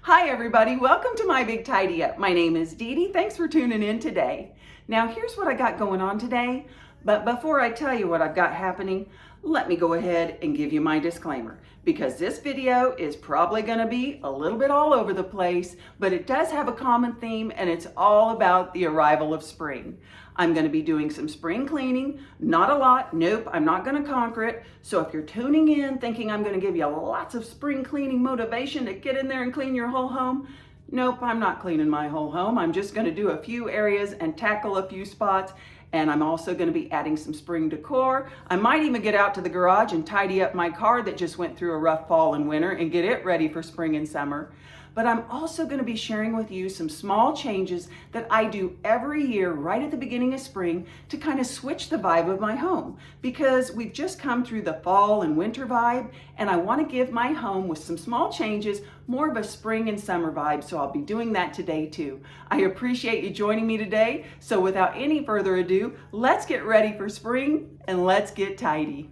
Hi everybody, welcome to my Big Tidy Up. My name is DeDe. Thanks for tuning in today. Now here's what I got going on today, but before I tell you what I've got happening, let me go ahead and give you my disclaimer, because this video is probably going to be a little bit all over the place, but it does have a common theme, and it's all about the arrival of spring. I'm going to be doing some spring cleaning, not a lot, nope, I'm not going to conquer it. So if you're tuning in thinking I'm going to give you lots of spring cleaning motivation to get in there and clean your whole home, nope, I'm not cleaning my whole home. I'm just going to do a few areas and tackle a few spots. And I'm also going to be adding some spring decor. I might even get out to the garage and tidy up my car that just went through a rough fall and winter and get it ready for spring and summer. But I'm also going to be sharing with you some small changes that I do every year right at the beginning of spring to kind of switch the vibe of my home, because we've just come through the fall and winter vibe, and I want to give my home with some small changes more of a spring and summer vibe, so I'll be doing that today too. I appreciate you joining me today, so without any further ado, let's get ready for spring and let's get tidy.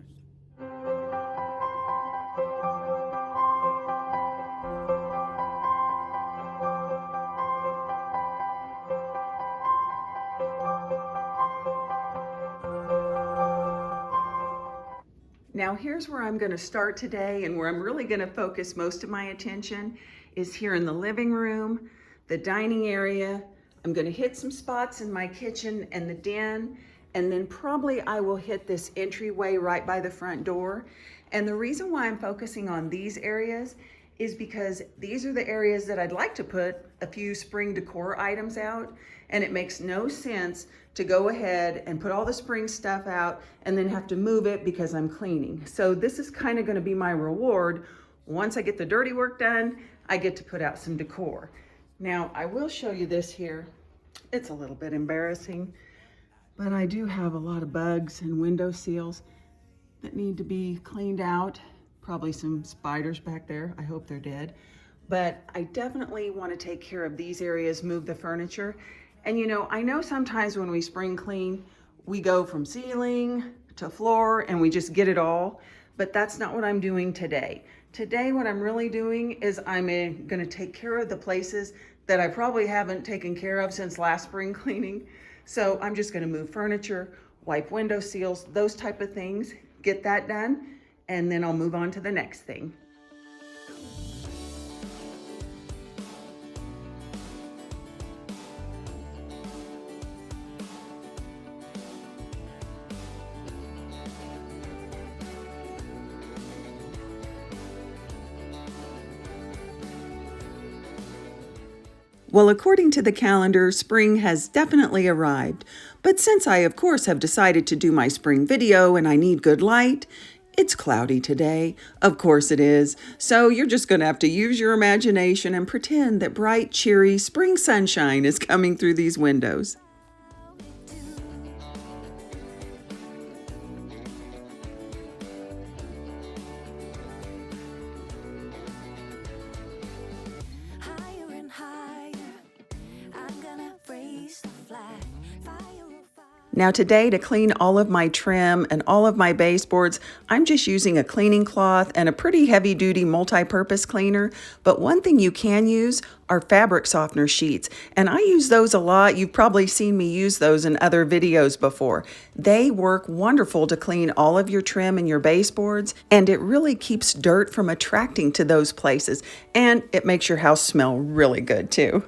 Now here's where I'm going to start today, and where I'm really going to focus most of my attention is here in the living room, the dining area. I'm going to hit some spots in my kitchen and the den, and then probably I will hit this entryway right by the front door. And the reason why I'm focusing on these areas is because these are the areas that I'd like to put a few spring decor items out, and it makes no sense to go ahead and put all the spring stuff out and then have to move it because I'm cleaning. So this is kind of going to be my reward. Once I get the dirty work done, I get to put out some decor. Now I will show you this here. It's a little bit embarrassing, but I do have a lot of bugs and window seals that need to be cleaned out. Probably some spiders back there. I hope they're dead. But I definitely want to take care of these areas, move the furniture. And you know, I know sometimes when we spring clean, we go from ceiling to floor and we just get it all, but that's not what I'm doing today. Today, what I'm really doing is I'm going to take care of the places that I probably haven't taken care of since last spring cleaning. So I'm just going to move furniture, wipe window seals, those type of things, get that done, and then I'll move on to the next thing. Well, according to the calendar, spring has definitely arrived. But since I, of course, have decided to do my spring video and I need good light, it's cloudy today. Of course it is. So you're just going to have to use your imagination and pretend that bright, cheery spring sunshine is coming through these windows. Now today, to clean all of my trim and all of my baseboards, I'm just using a cleaning cloth and a pretty heavy-duty multi-purpose cleaner. But one thing you can use are fabric softener sheets, and I use those a lot. You've probably seen me use those in other videos before. They work wonderful to clean all of your trim and your baseboards, and it really keeps dirt from attracting to those places, and it makes your house smell really good too.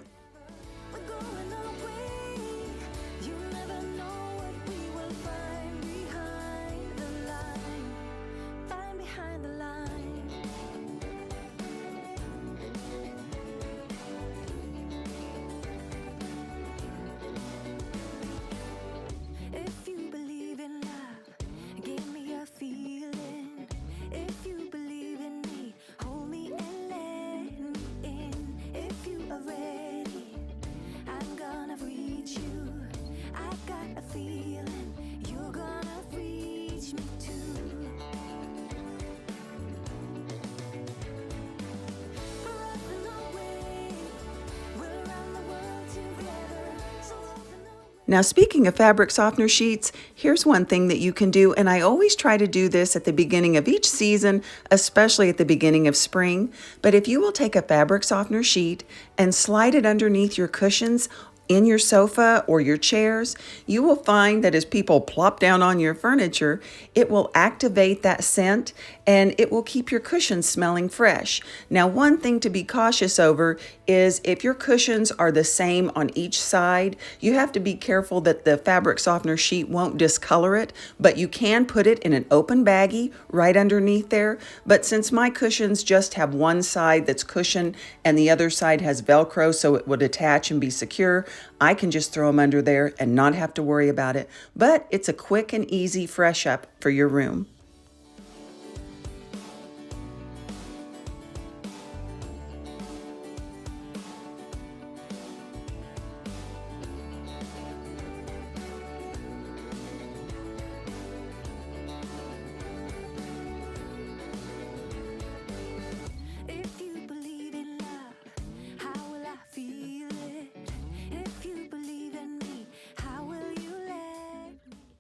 If you believe in me, hold me and let me in. If you are ready, Now, speaking of fabric softener sheets, here's one thing that you can do, and I always try to do this at the beginning of each season, especially at the beginning of spring. But if you will take a fabric softener sheet and slide it underneath your cushions in your sofa or your chairs, you will find that as people plop down on your furniture, it will activate that scent and it will keep your cushions smelling fresh. Now, one thing to be cautious over is if your cushions are the same on each side, you have to be careful that the fabric softener sheet won't discolor it, but you can put it in an open baggie right underneath there. But since my cushions just have one side that's cushion and the other side has Velcro so it would attach and be secure, I can just throw them under there and not have to worry about it. But it's a quick and easy fresh up for your room.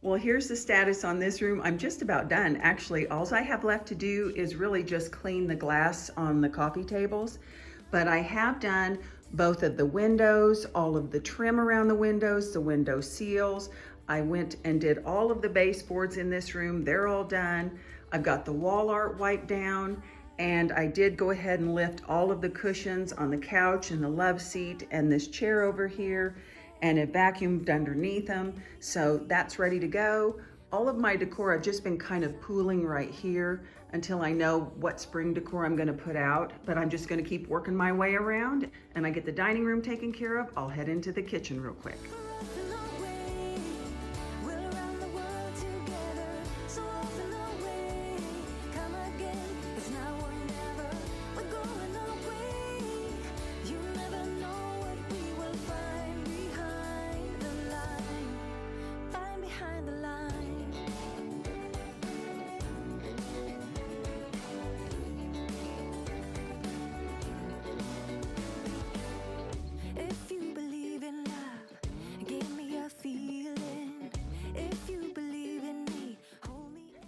Well, here's the status on this room. I'm just about done. Actually, all I have left to do is really just clean the glass on the coffee tables. But I have done both of the windows, all of the trim around the window seals. I went and did all of the baseboards in this room. They're all done. I've got the wall art wiped down, and I did go ahead and lift all of the cushions on the couch and the love seat and this chair over here, and it vacuumed underneath them. So that's ready to go. All of my decor, I've just been kind of pooling right here until I know what spring decor I'm gonna put out, but I'm just gonna keep working my way around, and I get the dining room taken care of. I'll head into the kitchen real quick.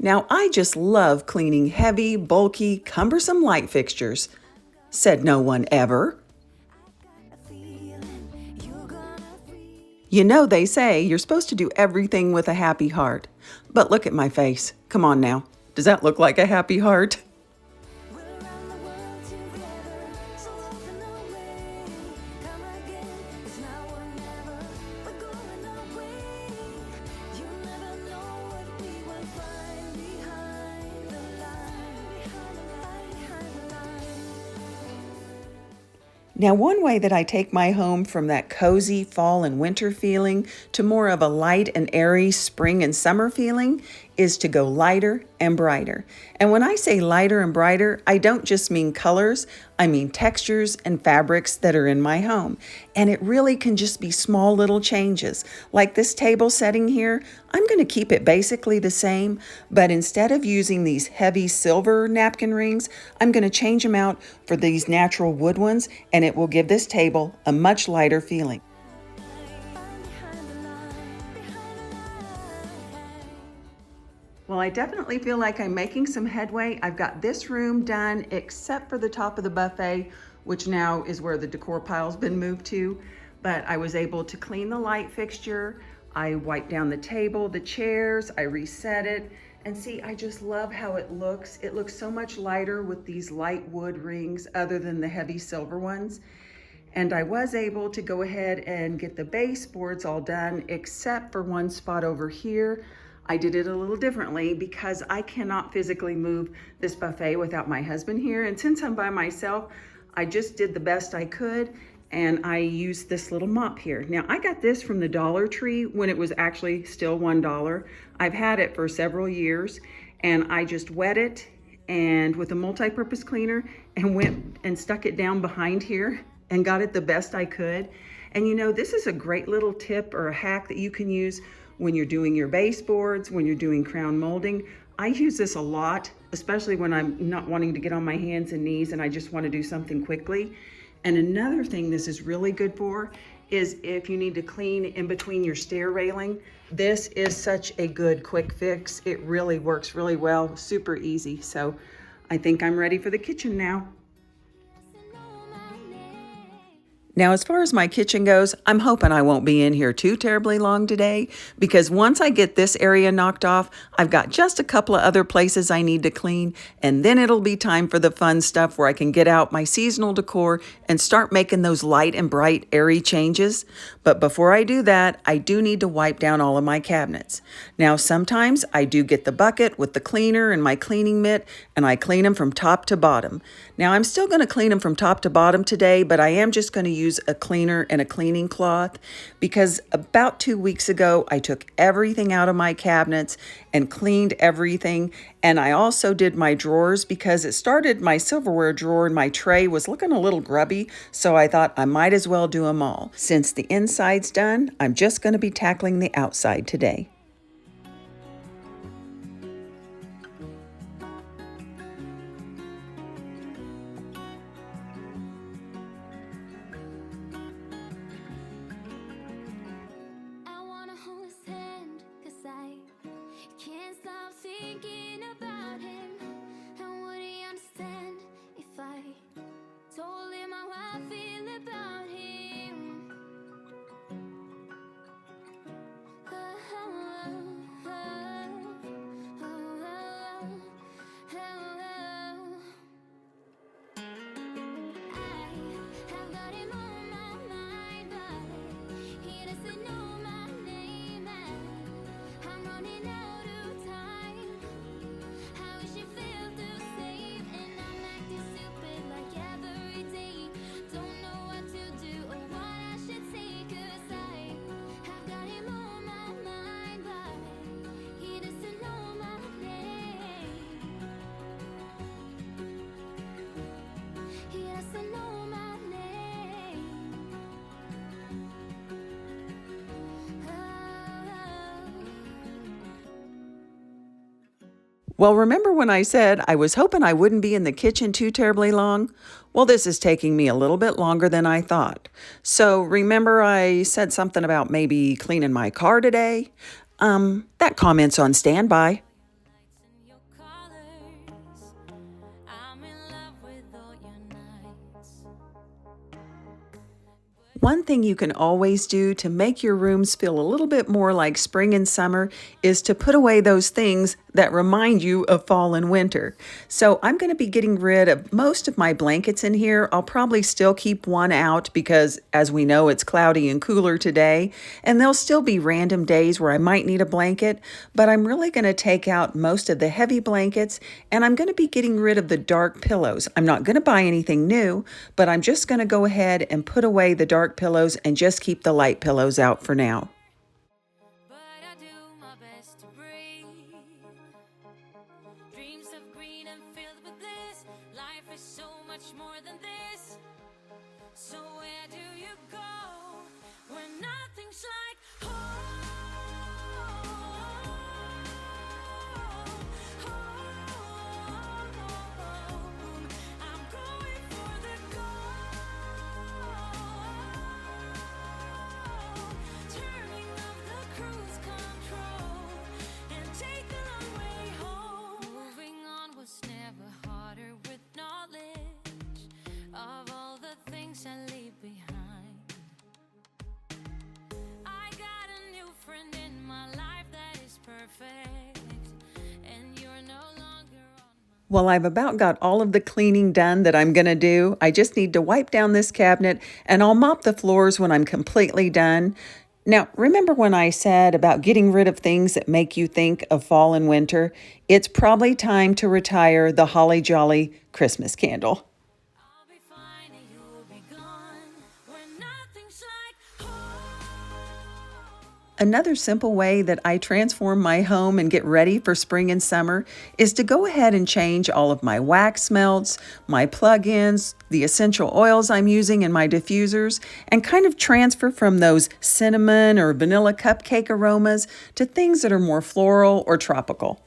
Now, I just love cleaning heavy, bulky, cumbersome light fixtures. Said no one ever. You know, they say you're supposed to do everything with a happy heart. But look at my face. Come on now. Does that look like a happy heart? Now, one way that I take my home from that cozy fall and winter feeling to more of a light and airy spring and summer feeling is to go lighter and brighter. And when I say lighter and brighter, I don't just mean colors, I mean textures and fabrics that are in my home. And it really can just be small little changes. Like this table setting here, I'm going to keep it basically the same, but instead of using these heavy silver napkin rings, I'm going to change them out for these natural wood ones, and it will give this table a much lighter feeling. Well, I definitely feel like I'm making some headway. I've got this room done except for the top of the buffet, which now is where the decor pile's been moved to. But I was able to clean the light fixture. I wiped down the table, the chairs, I reset it. And see, I just love how it looks. It looks so much lighter with these light wood rings other than the heavy silver ones. And I was able to go ahead and get the baseboards all done except for one spot over here. I did it a little differently because I cannot physically move this buffet without my husband here. And since I'm by myself, I just did the best I could, and I used this little mop here. Now, I got this from the Dollar Tree when it was actually still $1. I've had it for several years, and I just wet it and with a multi-purpose cleaner and went and stuck it down behind here and got it the best I could. And you know, this is a great little tip or a hack that you can use when you're doing your baseboards, when you're doing crown molding. I use this a lot, especially when I'm not wanting to get on my hands and knees and I just want to do something quickly. And another thing this is really good for is if you need to clean in between your stair railing. This is such a good quick fix. It really works really well, super easy. So I think I'm ready for the kitchen now. Now, as far as my kitchen goes, I'm hoping I won't be in here too terribly long today, because once I get this area knocked off, I've got just a couple of other places I need to clean, and then it'll be time for the fun stuff where I can get out my seasonal decor and start making those light and bright, airy changes. But before I do that, I do need to wipe down all of my cabinets. Now, sometimes I do get the bucket with the cleaner and my cleaning mitt, and I clean them from top to bottom. Now, I'm still going to clean them from top to bottom today, but I am just going to use a cleaner and a cleaning cloth, because about 2 weeks ago, I took everything out of my cabinets and cleaned everything. And I also did my drawers, because it started my silverware drawer and my tray was looking a little grubby. So I thought I might as well do them all. Since the inside's done, I'm just going to be tackling the outside today. Well, remember when I said I was hoping I wouldn't be in the kitchen too terribly long? Well, this is taking me a little bit longer than I thought. So remember I said something about maybe cleaning my car today? That comment's on standby. One thing you can always do to make your rooms feel a little bit more like spring and summer is to put away those things that remind you of fall and winter. So I'm going to be getting rid of most of my blankets in here. I'll probably still keep one out because, as we know, it's cloudy and cooler today, and there'll still be random days where I might need a blanket, but I'm really going to take out most of the heavy blankets, and I'm going to be getting rid of the dark pillows. I'm not going to buy anything new, but I'm just going to go ahead and put away the dark pillows and just keep the light pillows out for now. Well, I've about got all of the cleaning done that I'm going to do. I just need to wipe down this cabinet, and I'll mop the floors when I'm completely done. Now, remember when I said about getting rid of things that make you think of fall and winter? It's probably time to retire the Holly Jolly Christmas candle. Another simple way that I transform my home and get ready for spring and summer is to go ahead and change all of my wax melts, my plug-ins, the essential oils I'm using in my diffusers, and kind of transfer from those cinnamon or vanilla cupcake aromas to things that are more floral or tropical.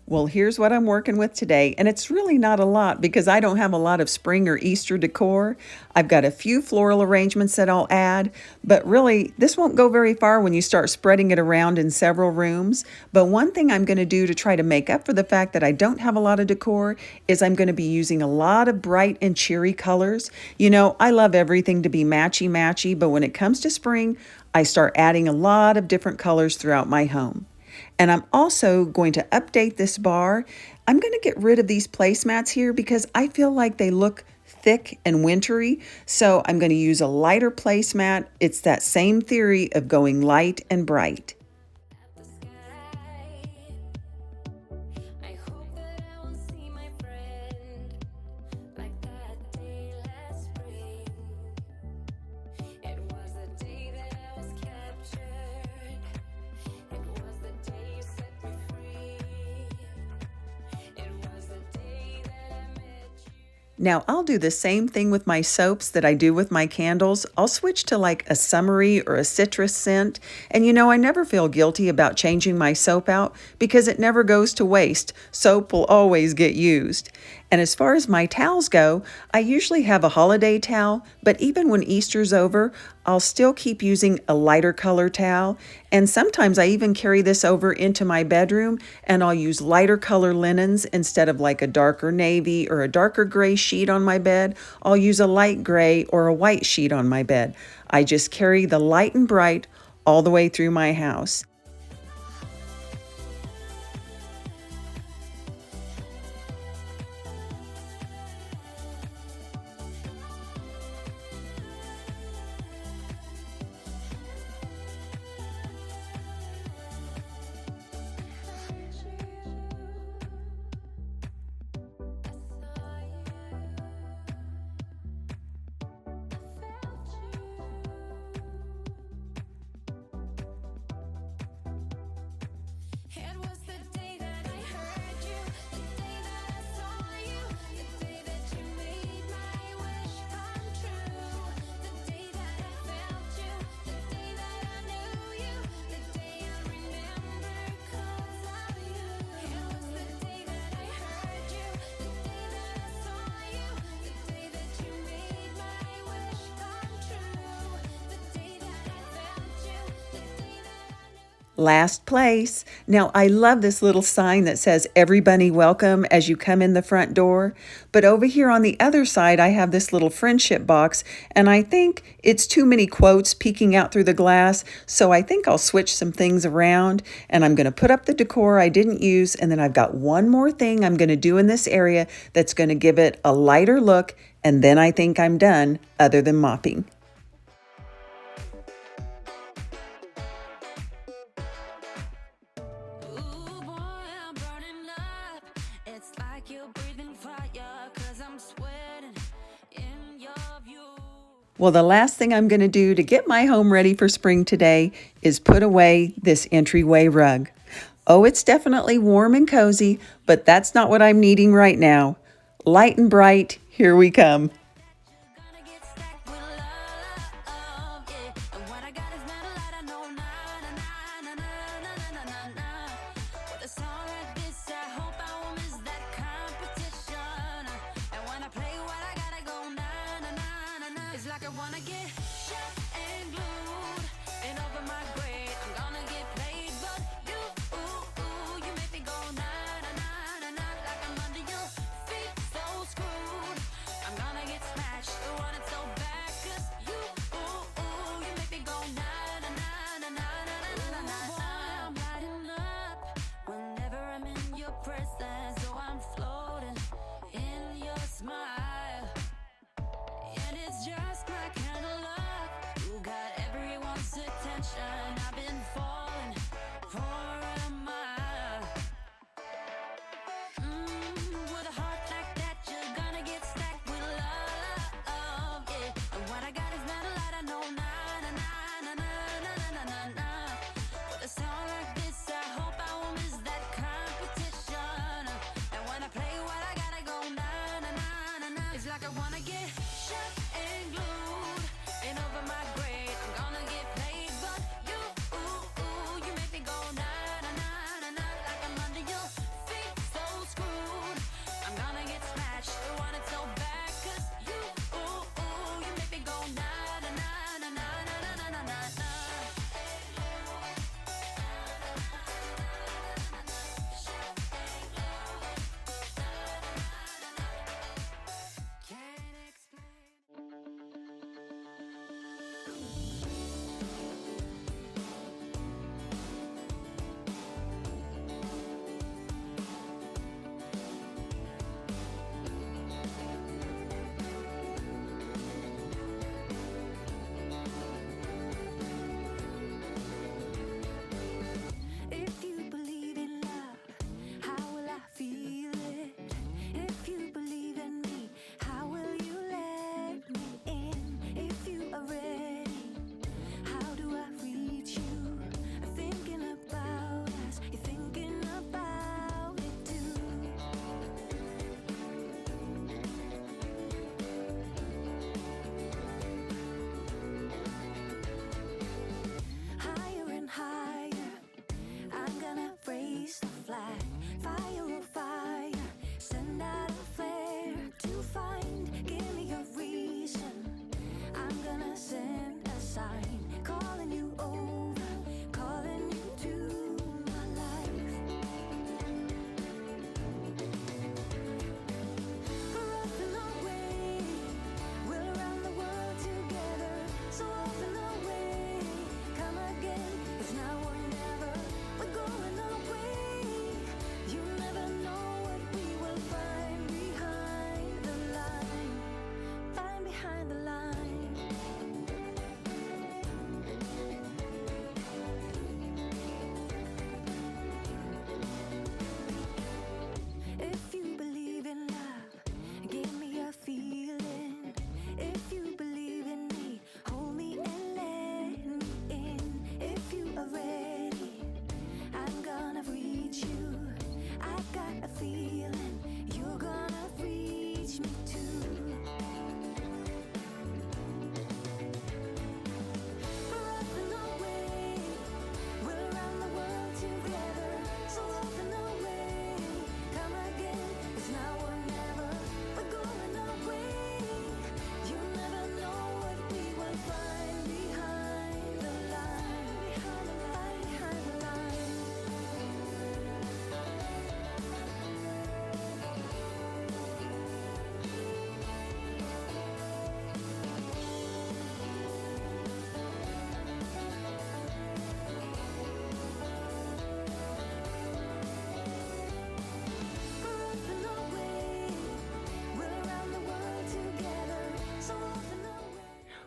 Well, here's what I'm working with today, and it's really not a lot because I don't have a lot of spring or Easter decor. I've got a few floral arrangements that I'll add, but really this won't go very far when you start spreading it around in several rooms. But one thing I'm going to do to try to make up for the fact that I don't have a lot of decor is I'm going to be using a lot of bright and cheery colors. You know, I love everything to be matchy-matchy, but when it comes to spring, I start adding a lot of different colors throughout my home. And I'm also going to update this bar. I'm going to get rid of these placemats here because I feel like they look thick and wintry. So I'm going to use a lighter placemat. It's that same theory of going light and bright. Now I'll do the same thing with my soaps that I do with my candles. I'll switch to like a summery or a citrus scent. And you know, I never feel guilty about changing my soap out because it never goes to waste. Soap will always get used. And as far as my towels go, I usually have a holiday towel, but even when Easter's over, I'll still keep using a lighter color towel. And sometimes I even carry this over into my bedroom and I'll use lighter color linens instead of like a darker navy or a darker gray sheet on my bed. I'll use a light gray or a white sheet on my bed. I just carry the light and bright all the way through my house. Last place. Now, I love this little sign that says everybody welcome as you come in the front door. But over here on the other side, I have this little friendship box, and I think it's too many quotes peeking out through the glass. So I think I'll switch some things around, and I'm going to put up the decor I didn't use. And then I've got one more thing I'm going to do in this area that's going to give it a lighter look. And then I think I'm done, other than mopping. Well, the last thing I'm going to do to get my home ready for spring today is put away this entryway rug. Oh, it's definitely warm and cozy, but that's not what I'm needing right now. Light and bright, here we come.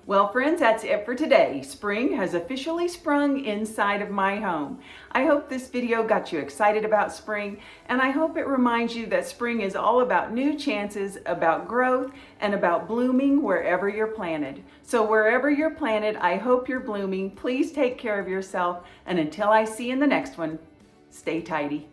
Well, friends, that's it for today. Spring has officially sprung inside of my home. I hope this video got you excited about spring, and I hope it reminds you that spring is all about new chances, about growth, and about blooming wherever you're planted. So wherever you're planted, I hope you're blooming. Please take care of yourself, and until I see you in the next one, stay tidy.